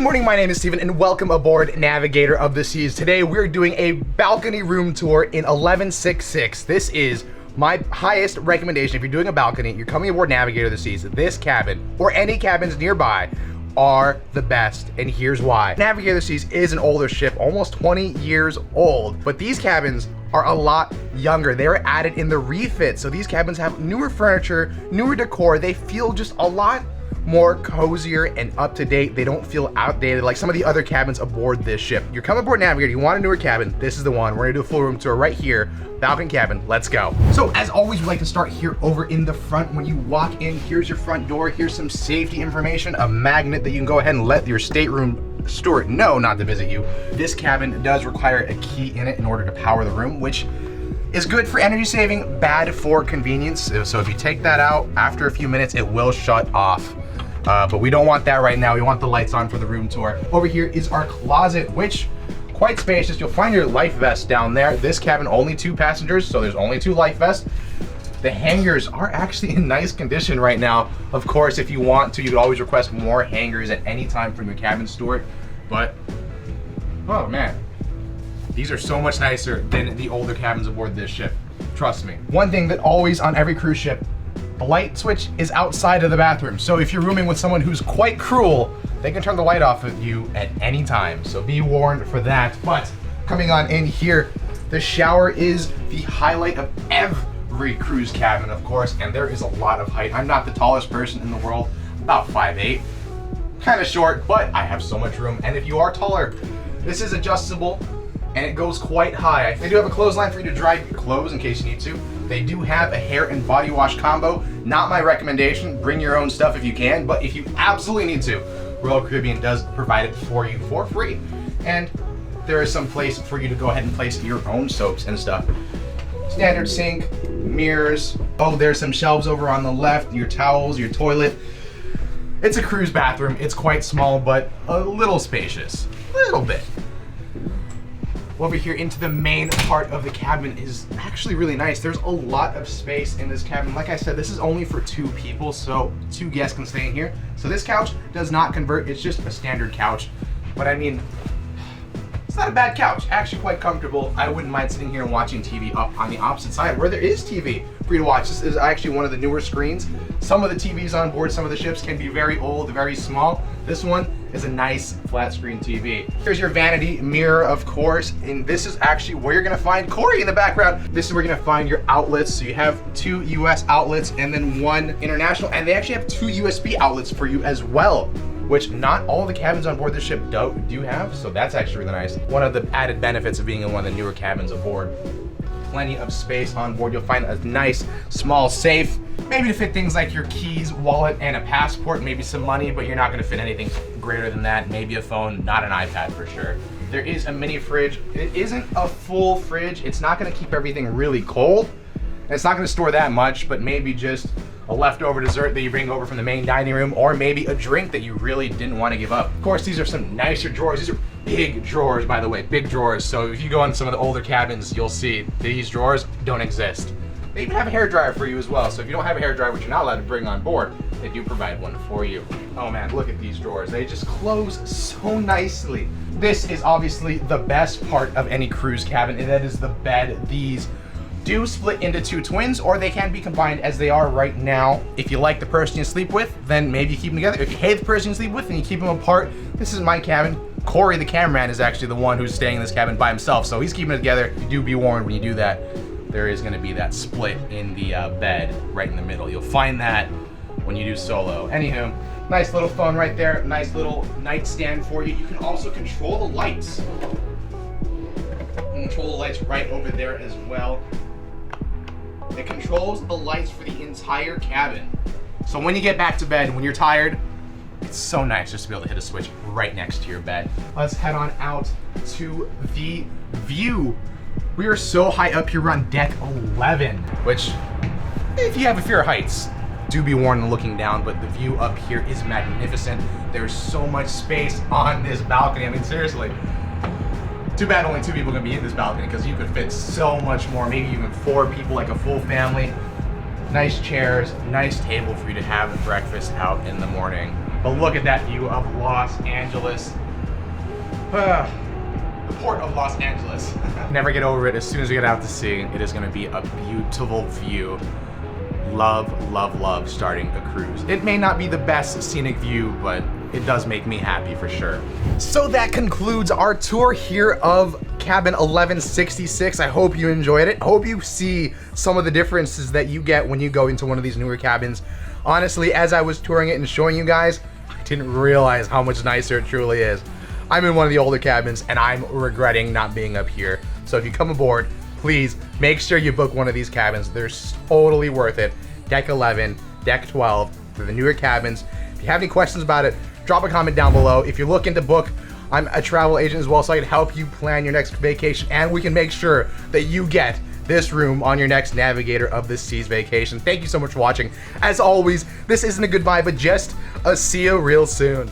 Good morning, my name is Steven and welcome aboard Navigator of the Seas. Today we're doing a balcony room tour in 1166. This is my highest recommendation. If you're doing a balcony, you're coming aboard Navigator of the Seas, this cabin or any cabins nearby are the best, and here's why. Navigator of the Seas is an older ship, almost 20 years old, but these cabins are a lot younger. They were added in the refit, so these cabins have newer furniture, newer decor. They feel just a lot more cozier and up to date. They don't feel outdated like some of the other cabins aboard this ship. You're coming aboard Navigator, you want a newer cabin, this is the one. We're gonna do a full room tour right here, balcony cabin, let's go. So as always, we like to start here over in the front. When you walk in, here's your front door, here's some safety information, a magnet that you can go ahead and let your stateroom steward know not to visit you. This cabin does require a key in it in order to power the room, which is good for energy saving, bad for convenience. So if you take that out, after a few minutes, it will shut off. But we don't want that right now. We want the lights on for the room tour. Over here is our closet, which quite spacious. You'll find your life vest down there. This cabin, only 2 passengers, so there's only 2 life vests. The hangers are actually in nice condition right now. Of course, if you want to, you could always request more hangers at any time from your cabin steward. But, oh man, these are so much nicer than the older cabins aboard this ship. Trust me. One thing that always on every cruise ship, the light switch is outside of the bathroom. So if you're rooming with someone who's quite cruel, they can turn the light off of you at any time. So be warned for that. But coming on in here, the shower is the highlight of every cruise cabin, of course, and there is a lot of height. I'm not the tallest person in the world, about 5'8", kind of short, but I have so much room. And if you are taller, this is adjustable and it goes quite high. They do have a clothesline for you to dry your clothes in case you need to. They do have a hair and body wash combo. Not my recommendation, bring your own stuff if you can, but if you absolutely need to, Royal Caribbean does provide it for you for free. And there is some place for you to go ahead and place your own soaps and stuff. Standard sink, mirrors. Oh, there's some shelves over on the left, your towels, your toilet. It's a cruise bathroom. It's quite small, but a little spacious, a little bit. Over here into the main part of the cabin is actually really nice. There's a lot of space in this cabin. Like I said, this is only for 2 people, so 2 guests can stay in here. So this couch does not convert, it's just a standard couch. But I mean, it's not a bad couch, actually quite comfortable. I wouldn't mind sitting here and watching TV up on the opposite side where there is TV for you to watch. This is actually one of the newer screens. Some of the TVs on board some of the ships can be very old, very small. This one is a nice flat screen TV. Here's your vanity mirror, of course, and this is actually where you're gonna find Corey in the background. This is where you're gonna find your outlets. So you have 2 US outlets and then 1 international, and they actually have 2 USB outlets for you as well, which not all the cabins on board the ship do have, so that's actually really nice. One of the added benefits of being in one of the newer cabins aboard. Plenty of space on board. You'll find a nice small safe, maybe to fit things like your keys, wallet, and a passport, maybe some money, but you're not gonna fit anything greater than that. Maybe a phone, not an iPad for sure. There is a mini fridge. It isn't a full fridge. It's not gonna keep everything really cold. And it's not gonna store that much, but maybe just a leftover dessert that you bring over from the main dining room, or maybe a drink that you really didn't want to give up. Of course, these are some nicer drawers. These are big drawers, by the way, big drawers. So if you go on some of the older cabins, you'll see these drawers don't exist. They even have a hairdryer for you as well. So if you don't have a hairdryer, which you're not allowed to bring on board, they do provide one for you. Oh man, look at these drawers. They just close so nicely. This is obviously the best part of any cruise cabin, and that is the bed. These do split into 2 twins, or they can be combined as they are right now. If you like the person you sleep with, then maybe you keep them together. If you hate the person you sleep with and you keep them apart, this is my cabin. Corey, the cameraman, is actually the one who's staying in this cabin by himself, so he's keeping it together. You do be warned when you do that, there is gonna be that split in the bed right in the middle. You'll find that when you do solo. Anywho, nice little phone right there, nice little nightstand for you. You can also control the lights. You can control the lights right over there as well. It controls the lights for the entire cabin. So when you get back to bed, when you're tired, it's so nice just to be able to hit a switch right next to your bed. Let's head on out to the view. We are so high up here, we're on deck 11, which, if you have a fear of heights, do be warned looking down, but the view up here is magnificent. There's so much space on this balcony. I mean, seriously. Too bad only 2 people can be in this balcony, because you could fit so much more, maybe even 4 people, like a full family. Nice chairs, nice table for you to have breakfast out in the morning. But look at that view of Los Angeles. The port of Los Angeles. Never get over it. As soon as we get out to sea, it is gonna be a beautiful view. Love, love, love starting a cruise. It may not be the best scenic view, but it does make me happy for sure. So that concludes our tour here of cabin 1166. I hope you enjoyed it. Hope you see some of the differences that you get when you go into one of these newer cabins. Honestly, as I was touring it and showing you guys, I didn't realize how much nicer it truly is. I'm in one of the older cabins and I'm regretting not being up here. So if you come aboard, please make sure you book one of these cabins. They're totally worth it. Deck 11, Deck 12, for the newer cabins. If you have any questions about it, drop a comment down below. If you're looking to book, I'm a travel agent as well, so I can help you plan your next vacation, and we can make sure that you get this room on your next Navigator of the Seas vacation. Thank you so much for watching. As always, this isn't a goodbye, but just a see you real soon.